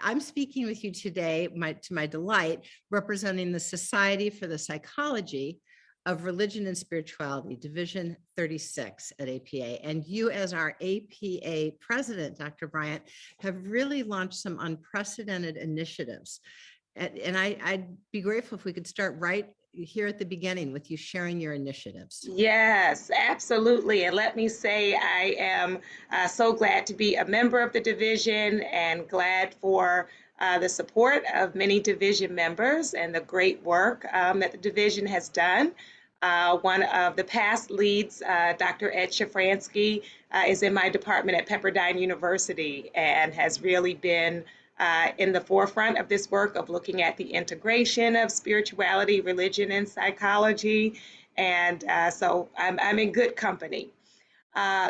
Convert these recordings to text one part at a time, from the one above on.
I'm speaking with you today, to my delight, representing the Society for the Psychology of Religion and Spirituality, Division 36 at APA. And you, as our APA president, Dr. Bryant, have really launched some unprecedented initiatives. And I'd be grateful if we could start right here at the beginning with you sharing your initiatives. Yes, absolutely. And let me say, I am so glad to be a member of the division and glad for the support of many division members and the great work that the division has done. One of the past leads, Dr. Ed Shafransky, is in my department at Pepperdine University and has really been in the forefront of this work of looking at the integration of spirituality, religion, and psychology. And so I'm in good company.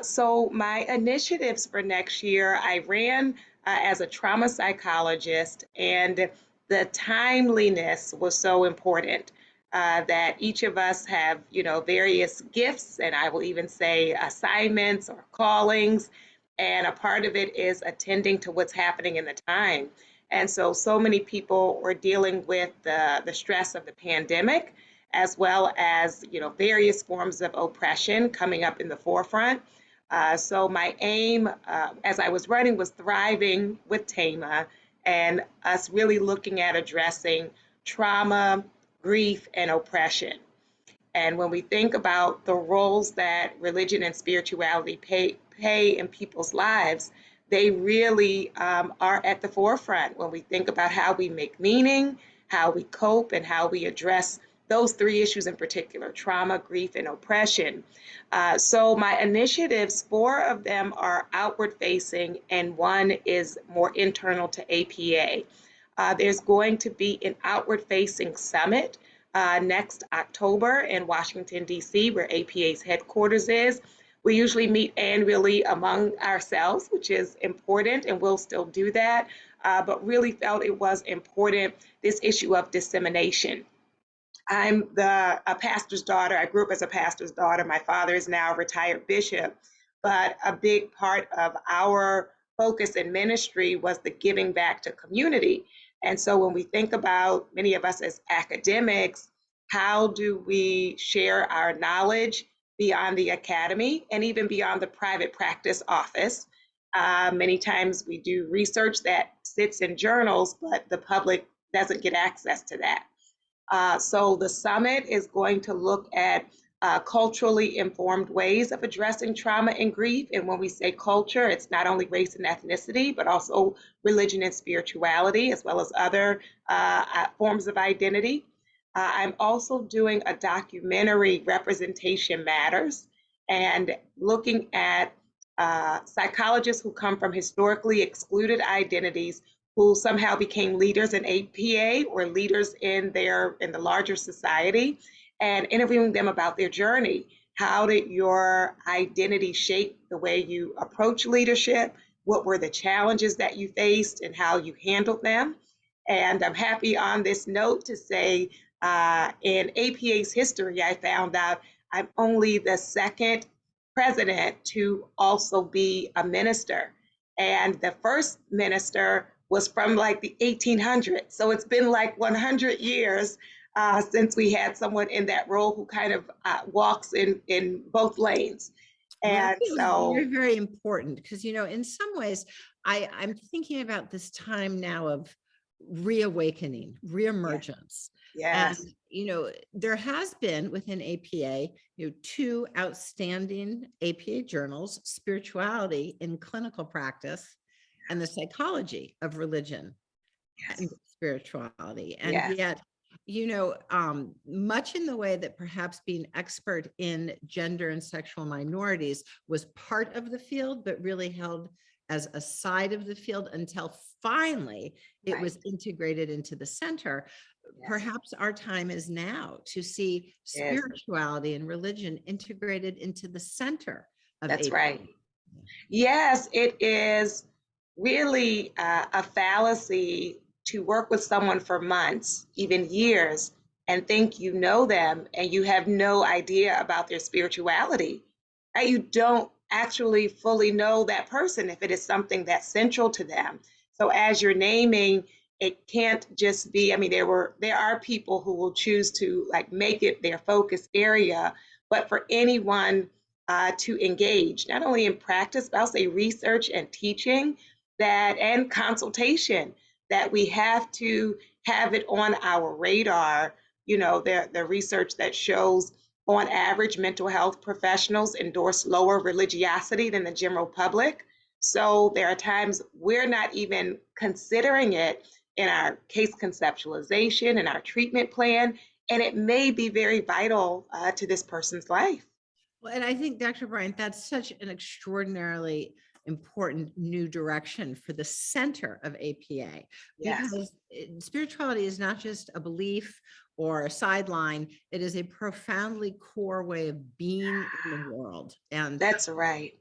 So my initiatives for next year, I ran as a trauma psychologist, and the timeliness was so important. That each of us have, various gifts, and I will even say assignments or callings, and a part of it is attending to what's happening in the time. And so many people were dealing with the stress of the pandemic, as well as, various forms of oppression coming up in the forefront. So my aim, as I was running, was thriving with Thema and us really looking at addressing trauma, grief, and oppression. And when we think about the roles that religion and spirituality play in people's lives, they really are at the forefront when we think about how we make meaning, how we cope, and how we address those three issues in particular: trauma, grief, and oppression. So my initiatives, 4 of them are outward facing, and 1 is more internal to APA. There's going to be an outward facing summit next October in Washington, D.C., where APA's headquarters is. We usually meet annually among ourselves, which is important, and we'll still do that, but really felt it was important, this issue of dissemination. I'm a pastor's daughter. I grew up as a pastor's daughter. My father is now a retired bishop, but a big part of our focus in ministry was the giving back to community. And so when we think about, many of us as academics, how do we share our knowledge beyond the academy and even beyond the private practice office? Many times we do research that sits in journals, but the public doesn't get access to that. So the summit is going to look at culturally informed ways of addressing trauma and grief. And when we say culture, it's not only race and ethnicity, but also religion and spirituality, as well as other forms of identity. I'm also doing a documentary, Representation Matters, and looking at psychologists who come from historically excluded identities who somehow became leaders in APA or leaders in the larger society, and interviewing them about their journey. How did your identity shape the way you approach leadership? What were the challenges that you faced and how you handled them? And I'm happy on this note to say, in APA's history, I found out I'm only the 2nd president to also be a minister. And the first minister was from like the 1800s. So it's been like 100 years since we had someone in that role who kind of walks in both lanes. And so very, very important because, in some ways, I'm thinking about this time now of reawakening, reemergence. Yes. And, there has been within APA, 2 outstanding APA journals, Spirituality in Clinical Practice and the Psychology of Religion and Spirituality. And yet, much in the way that perhaps being expert in gender and sexual minorities was part of the field, but really held as a side of the field until finally it was integrated into the center. Perhaps our time is now to see spirituality and religion integrated into the center of That's APA. right. Yes, it is really a fallacy to work with someone for months, even years, and think you know them and you have no idea about their spirituality, right? You don't actually fully know that person if it is something that's central to them. So as you're naming, it can't just be, I mean, there are people who will choose to like make it their focus area, but for anyone to engage, not only in practice, but I'll say research and teaching that and consultation, that we have to have it on our radar. You know, the research that shows on average, mental health professionals endorse lower religiosity than the general public. So there are times we're not even considering it in our case conceptualization and our treatment plan, and it may be very vital to this person's life. Well, and I think, Dr. Bryant, that's such an extraordinarily important new direction for the center of APA, Yes, because spirituality is not just a belief or a sideline, it is a profoundly core way of being in the world. And that's right.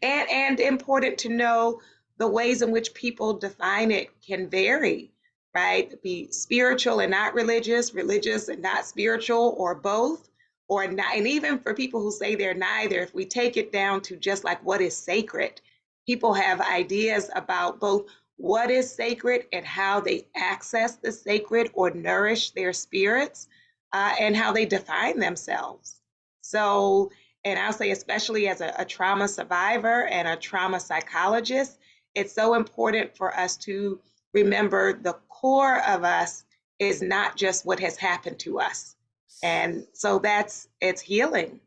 And important to know the ways in which people define it can vary, right? Be spiritual and not religious, religious and not spiritual, or both, or not. And even for people who say they're neither, if we take it down to just like what is sacred, people have ideas about both what is sacred and how they access the sacred or nourish their spirits, and how they define themselves. So, and I'll say, especially as a trauma survivor and a trauma psychologist, it's so important for us to remember the core of us is not just what has happened to us. And so it's healing.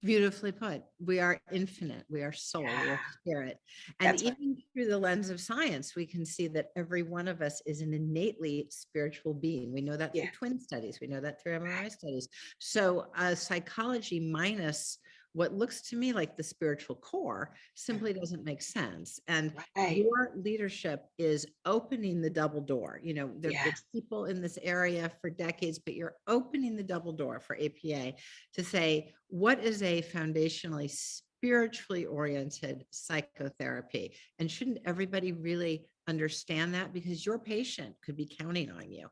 beautifully put. We are infinite. We are soul. We are spirit. And That's right. even through the lens of science, we can see that every one of us is an innately spiritual being. We know that Yeah. through twin studies. We know that through MRI studies. So psychology minus what looks to me like the spiritual core simply doesn't make sense. And Right. your leadership is opening the double door. You know, there have been Yes. people in this area for decades, but you're opening the double door for APA to say, what is a foundationally spiritually oriented psychotherapy? And shouldn't everybody really understand that? Because your patient could be counting on you.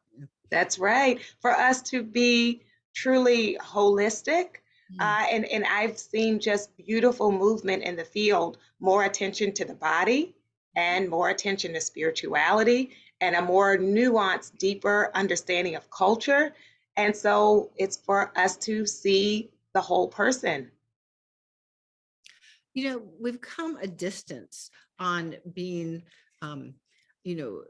That's right. For us to be truly holistic, Mm. and I've seen just beautiful movement in the field, more attention to the body and more attention to spirituality and a more nuanced, deeper understanding of culture. And so it's for us to see the whole person. You know, we've come a distance on being, um, you know,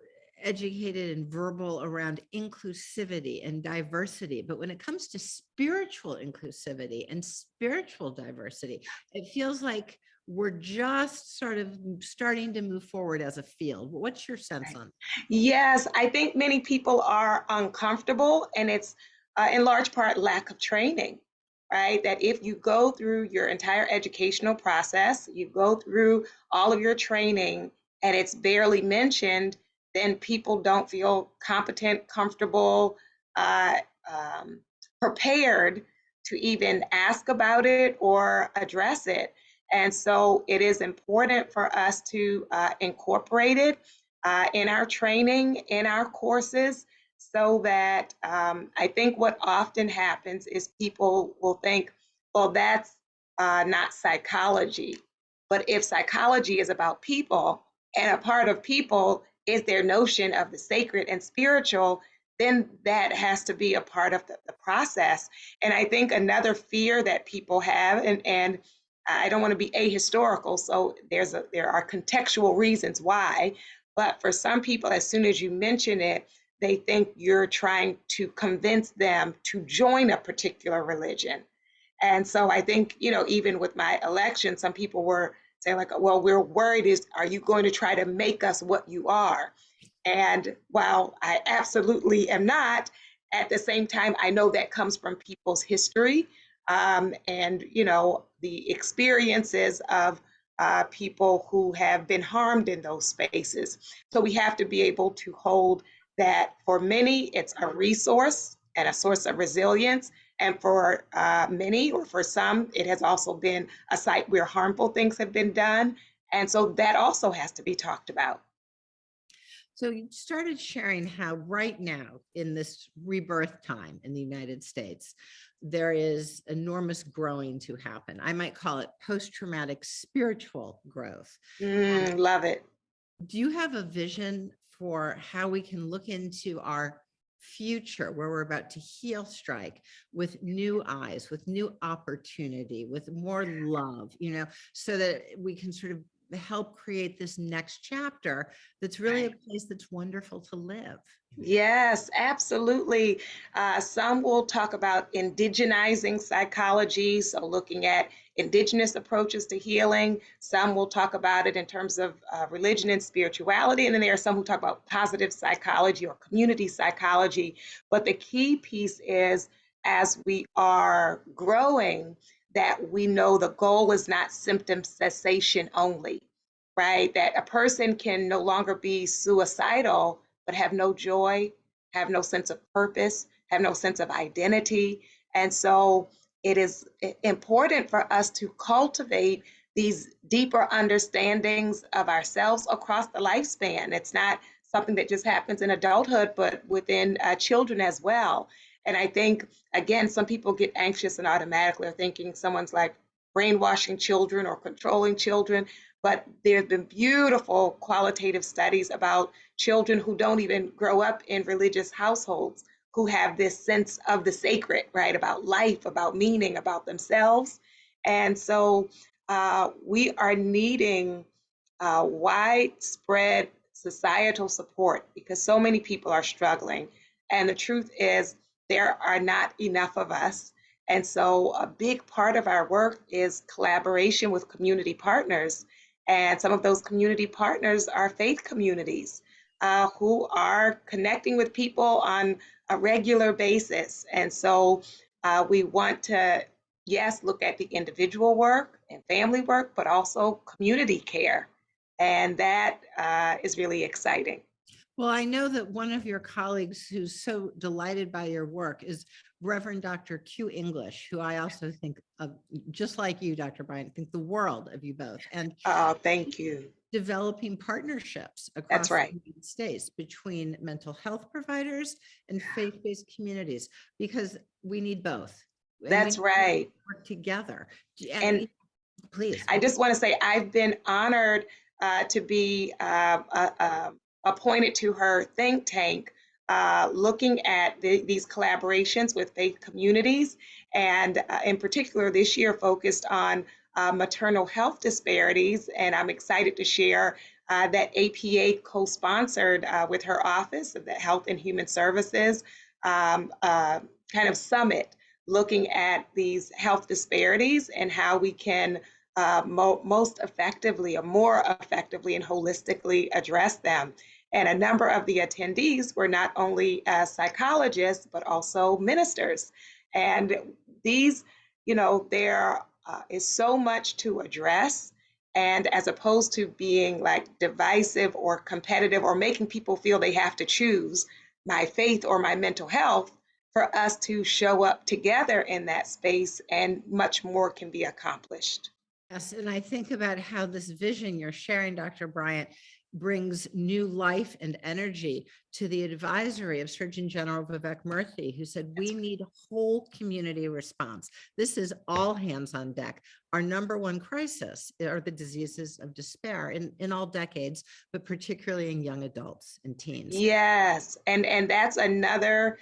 educated and verbal around inclusivity and diversity. But when it comes to spiritual inclusivity and spiritual diversity, it feels like we're just sort of starting to move forward as a field. What's your sense on? Yes, I think many people are uncomfortable, and it's in large part lack of training, right? That if you go through your entire educational process, you go through all of your training, and it's barely mentioned, then people don't feel competent, comfortable, uh, um, prepared to even ask about it or address it. And so it is important for us to incorporate it in our training, in our courses, so that I think what often happens is people will think, well, that's not psychology. But if psychology is about people and a part of people is their notion of the sacred and spiritual, then that has to be a part of the process. And I think another fear that people have, and I don't want to be ahistorical, so there are contextual reasons why, but for some people, as soon as you mention it, they think you're trying to convince them to join a particular religion. And so I think, you know, even with my election, some people were saying, like, well, we're worried are you going to try to make us what you are? And while I absolutely am not, at the same time, I know that comes from people's history, and, you know, the experiences of people who have been harmed in those spaces. So we have to be able to hold that for many, it's a resource and a source of resilience. And for many, or for some, it has also been a site where harmful things have been done. And so that also has to be talked about. So you started sharing how right now in this rebirth time in the United States, there is enormous growing to happen. I might call it post-traumatic spiritual growth. Love it. Do you have a vision for how we can look into our future where we're about to heal strike with new eyes, with new opportunity, with more love, so that we can sort of help create this next chapter that's really a Right. place that's wonderful to live? Yes, absolutely. Some will talk about indigenizing psychology, so looking at indigenous approaches to healing. Some will talk about it in terms of religion and spirituality. And then there are some who talk about positive psychology or community psychology. But the key piece is as we are growing, that we know the goal is not symptom cessation only, right? That a person can no longer be suicidal but have no joy, have no sense of purpose, have no sense of identity. And so it is important for us to cultivate these deeper understandings of ourselves across the lifespan. It's not something that just happens in adulthood, but within children as well. And I think, again, some people get anxious and automatically are thinking someone's like brainwashing children or controlling children. But there have been beautiful qualitative studies about children who don't even grow up in religious households, who have this sense of the sacred, right? About life, about meaning, about themselves. And so we are needing widespread societal support because so many people are struggling. And the truth is, there are not enough of us. And so a big part of our work is collaboration with community partners. And some of those community partners are faith communities who are connecting with people on a regular basis. And so we want to, yes, look at the individual work and family work, but also community care. And that is really exciting. Well, I know that one of your colleagues who's so delighted by your work is Reverend Dr. Q English, who I also think of, just like you, Dr. Bryant, think the world of you both. And Thank you. developing partnerships That's across the right. United States between mental health providers and faith-based communities, because we need both. And we That's need to right. work together. And And please. I just want to say I've been honored to be appointed to her think tank, looking at these collaborations with faith communities, and in particular this year focused on maternal health disparities. And I'm excited to share that APA co-sponsored with her office of the Health and Human Services kind of summit, looking at these health disparities and how we can most effectively or more effectively and holistically address them. And a number of the attendees were not only psychologists, but also ministers. And these, there is so much to address. And as opposed to being like divisive or competitive or making people feel they have to choose my faith or my mental health, for us to show up together in that space and much more can be accomplished. Yes, and I think about how this vision you're sharing, Dr. Bryant, brings new life and energy to the advisory of Surgeon General Vivek Murthy, who said, we need whole community response. This is all hands on deck. Our number one crisis are the diseases of despair in all decades, but particularly in young adults and teens. Yes, and that's another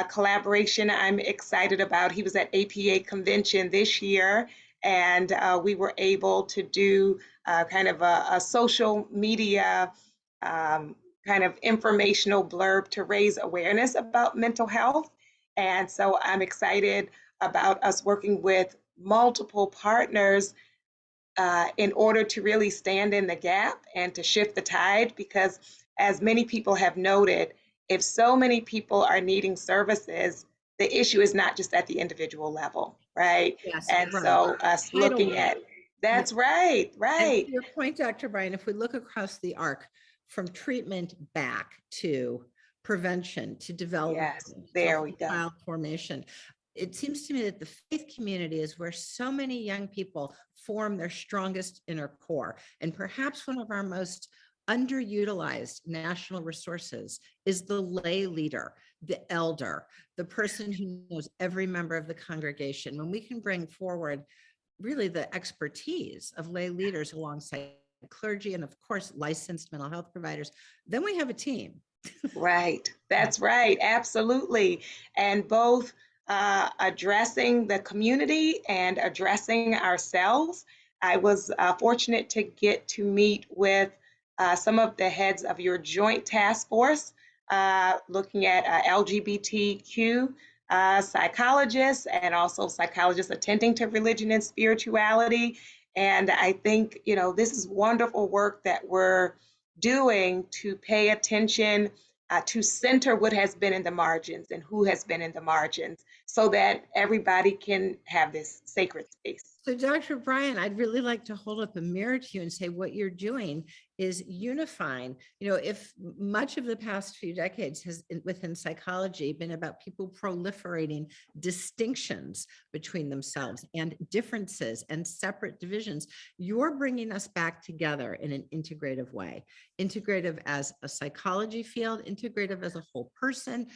collaboration I'm excited about. He was at APA convention this year, and we were able to do kind of a social media um, kind of informational blurb to raise awareness about mental health. And so I'm excited about us working with multiple partners in order to really stand in the gap and to shift the tide. Because, as many people have noted, if so many people are needing services, the issue is not just at the individual level, right? Yes, And right. so, us Tidal looking wave. at Yeah. that's right, And right. to your point, Dr. Bryan, if we look across the arc from treatment back to prevention, to development, Yes, to there we whole go. child formation, it seems to me that the faith community is where so many young people form their strongest inner core. And perhaps one of our most underutilized national resources is the lay leader, the elder, the person who knows every member of the congregation. When we can bring forward really the expertise of lay leaders alongside clergy and, of course, licensed mental health providers, then we have a team. Right. That's right. Absolutely. And both addressing the community and addressing ourselves. I was fortunate to get to meet with some of the heads of your joint task force looking at LGBTQ psychologists and also psychologists attending to religion and spirituality. And I think, this is wonderful work that we're doing to pay attention to center what has been in the margins and who has been in the margins so that everybody can have this sacred space. So, Dr. Bryant, I'd really like to hold up a mirror to you and say what you're doing is unifying. If much of the past few decades has within psychology been about people proliferating distinctions between themselves and differences and separate divisions, you're bringing us back together in an integrative way, integrative as a psychology field, integrative as a whole person.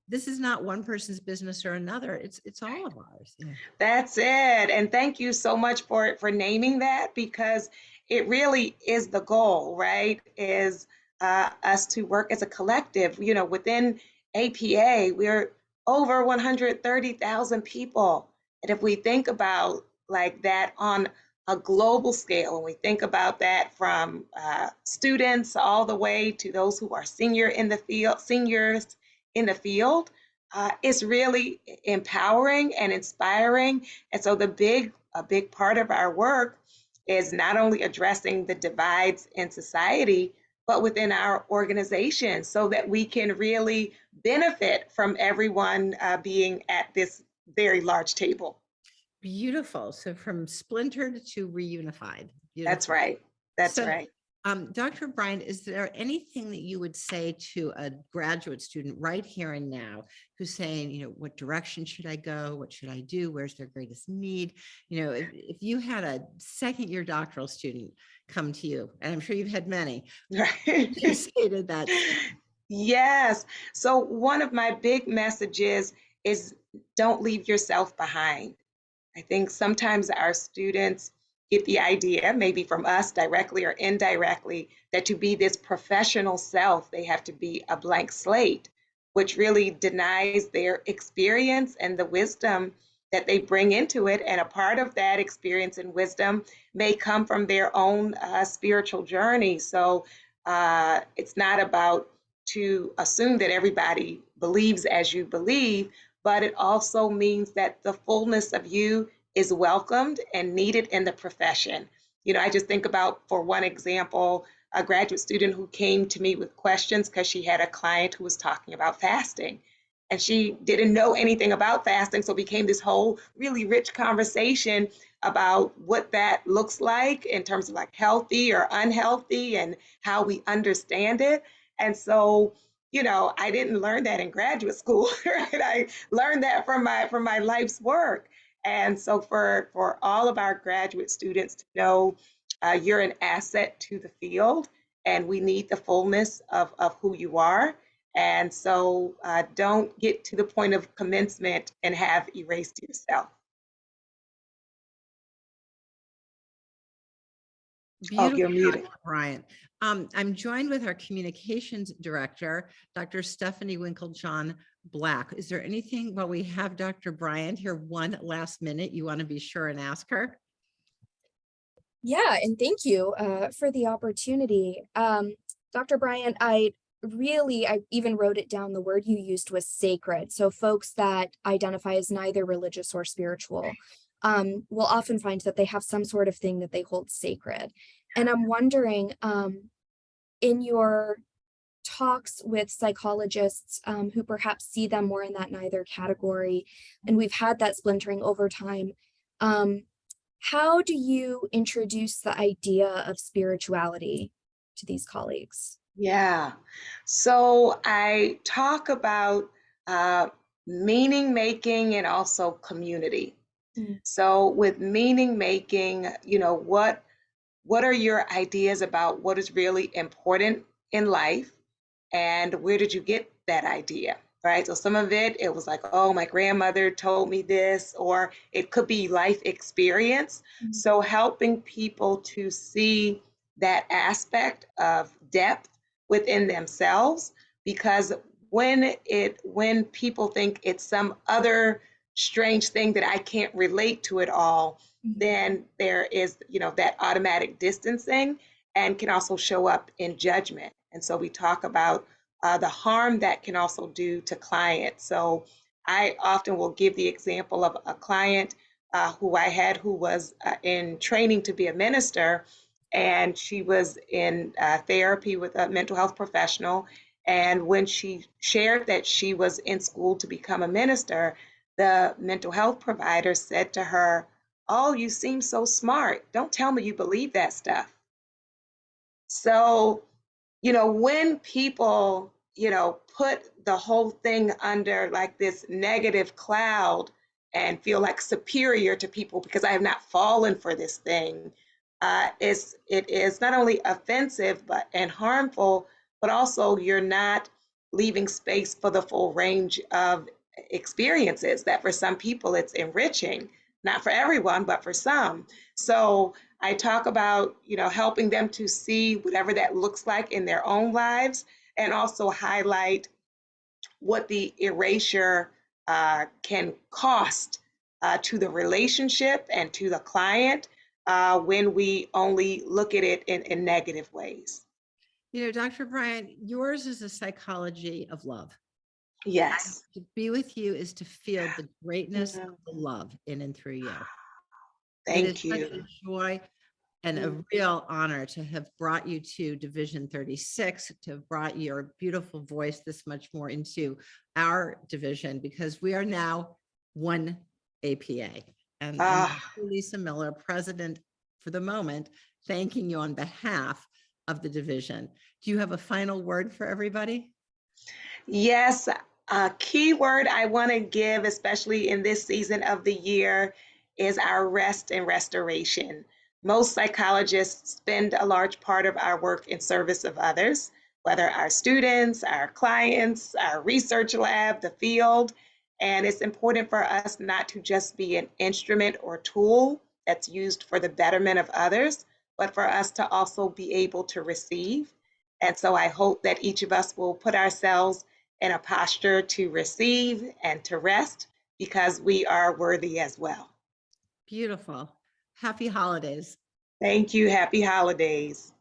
This is not one person's business or another. It's all of ours. Yeah. That's it. And thank you so much for naming that, because it really is the goal, right? Is us to work as a collective. Within APA, we're over 130,000 people. And if we think about like that on a global scale, and we think about that from students all the way to those who are seniors in the field, it's really empowering and inspiring. And so a big part of our work is not only addressing the divides in society, but within our organization so that we can really benefit from everyone being at this very large table. Beautiful. So from splintered to reunified. That's Beautiful. right. That's So, right. Dr. Bryant, is there anything that you would say to a graduate student right here and now who's saying, what direction should I go? What should I do? Where's their greatest need? If you had a second year doctoral student come to you, and I'm sure you've had many, Right. you say to that. Yes. So one of my big messages is don't leave yourself behind. I think sometimes our students get the idea, maybe from us directly or indirectly, that to be this professional self, they have to be a blank slate, which really denies their experience and the wisdom that they bring into it. And a part of that experience and wisdom may come from their own spiritual journey. So it's not about to assume that everybody believes as you believe, but it also means that the fullness of you is welcomed and needed in the profession. I just think about, for one example, a graduate student who came to me with questions because she had a client who was talking about fasting. And she didn't know anything about fasting, so it became this whole really rich conversation about what that looks like in terms of like healthy or unhealthy and how we understand it. And so, I didn't learn that in graduate school, right? I learned that from my life's work. And so for all of our graduate students to know you're an asset to the field, and we need the fullness of who you are. And so don't get to the point of commencement and have erased yourself. Oh, Beautiful, you're muted. Dr. Bryant. I'm joined with our communications director, Dr. Stephanie Winklejohn Black. Is there anything, while we have Dr. Bryant here, one last minute you want to be sure and ask her? Yeah, and thank you for the opportunity. Dr. Bryant, I even wrote it down. The word you used was sacred. So folks that identify as neither religious or spiritual will often find that they have some sort of thing that they hold sacred. And I'm wondering, in your talks with psychologists who perhaps see them more in that neither category, and we've had that splintering over time, how do you introduce the idea of spirituality to these colleagues? Yeah. So I talk about uh, meaning making and also community. Mm. So with meaning making, what what are your ideas about what is really important in life? And where did you get that idea? Right. So some of it was like, oh, my grandmother told me this, or it could be life experience. Mhm. So helping people to see that aspect of depth within themselves, because when people think it's some other strange thing that I can't relate to it all, Mhm. then there is, that automatic distancing, and can also show up in judgment. And so we talk about the harm that can also do to clients. So I often will give the example of a client who I had, who was in training to be a minister, and she was in therapy with a mental health professional. And when she shared that she was in school to become a minister, the mental health provider said to her, "Oh, you seem so smart. Don't tell me you believe that stuff." So, when people, put the whole thing under like this negative cloud and feel like superior to people because I have not fallen for this thing, it is not only offensive and harmful, but also you're not leaving space for the full range of experiences that for some people it's enriching, not for everyone, but for some. So I talk about, helping them to see whatever that looks like in their own lives, and also highlight what the erasure can cost to the relationship and to the client when we only look at it in negative ways. Dr. Bryant, yours is a psychology of love. Yes. To be with you is to feel the greatness Mm, of the love in and through you. It is thank such a you. joy and Mm, a real honor to have brought you to Division 36, to have brought your beautiful voice this much more into our division, because we are now one APA. And ah, Lisa Miller, president for the moment, thanking you on behalf of the division. Do you have a final word for everybody? yes, a key word I want to give, especially in this season of the year, is our rest and restoration. Most psychologists spend a large part of our work in service of others, whether our students, our clients, our research lab, the field. And it's important for us not to just be an instrument or tool that's used for the betterment of others, but for us to also be able to receive. And so I hope that each of us will put ourselves in a posture to receive and to rest, because we are worthy as well. Beautiful. Happy holidays. Thank you. Happy holidays.